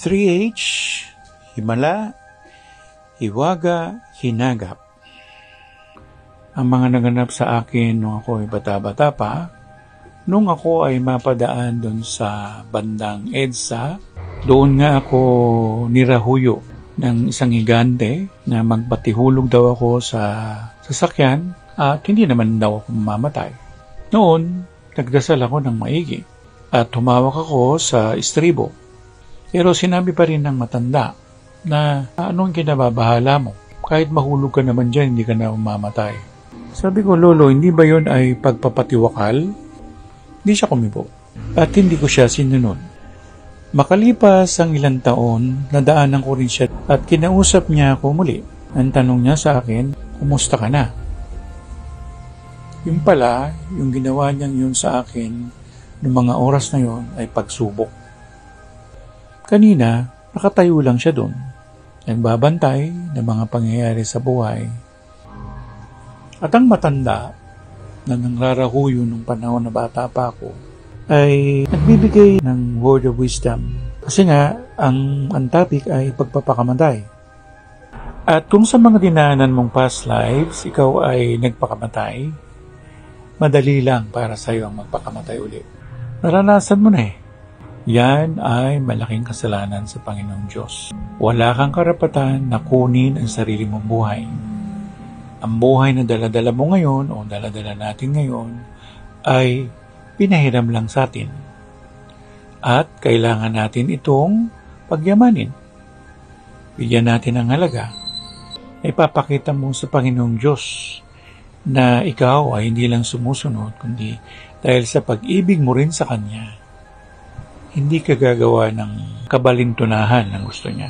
3H, himala, hiwaga, hinagap. Ang mga naganap sa akin nung ako ay bata-bata pa, nung ako ay mapadaan doon sa bandang EDSA, doon nga ako nirahuyo ng isang higante na magpatihulog daw ako sa sasakyan at hindi naman daw ako mamamatay. Noon, nagdasal ako ng maigi at humawak ako sa istribo. Pero sinabi pa rin ng matanda na anong kinababahala mo? Kahit mahulog ka naman dyan, hindi ka na mamamatay. Sabi ko, Lolo, hindi ba yun ay pagpapatiwakal? Hindi siya kumibo at hindi ko siya sinunod. Makalipas ang ilang taon, nadaanan ko rin siya at kinausap niya ako muli. Ang tanong niya sa akin, kumusta ka na? Yung pala, yung ginawa niyang yun sa akin noong mga oras na yun ay pagsubok. Kanina, nakatayo lang siya doon. Nagbabantay ng mga pangyayari sa buhay. At ang matanda na nangrarahuyo nung panahon na bata pa ako ay nagbibigay ng word of wisdom. Kasi nga, ang topic ay pagpapakamatay. At kung sa mga dinaanan mong past lives, ikaw ay nagpakamatay, madali lang para sa iyo ang magpakamatay ulit. Naranasan mo na eh. Yan ay malaking kasalanan sa Panginoong Diyos. Wala kang karapatan na kunin ang sarili mong buhay. Ang buhay na daladala mo ngayon o daladala natin ngayon ay pinahiram lang sa atin. At kailangan natin itong pagyamanin. Bigyan natin ng halaga. Ipapakita mo sa Panginoong Diyos na ikaw ay hindi lang sumusunod, kundi dahil sa pag-ibig mo rin sa Kanya, hindi ka gagawa ng kabalintunahan ng gusto Niya.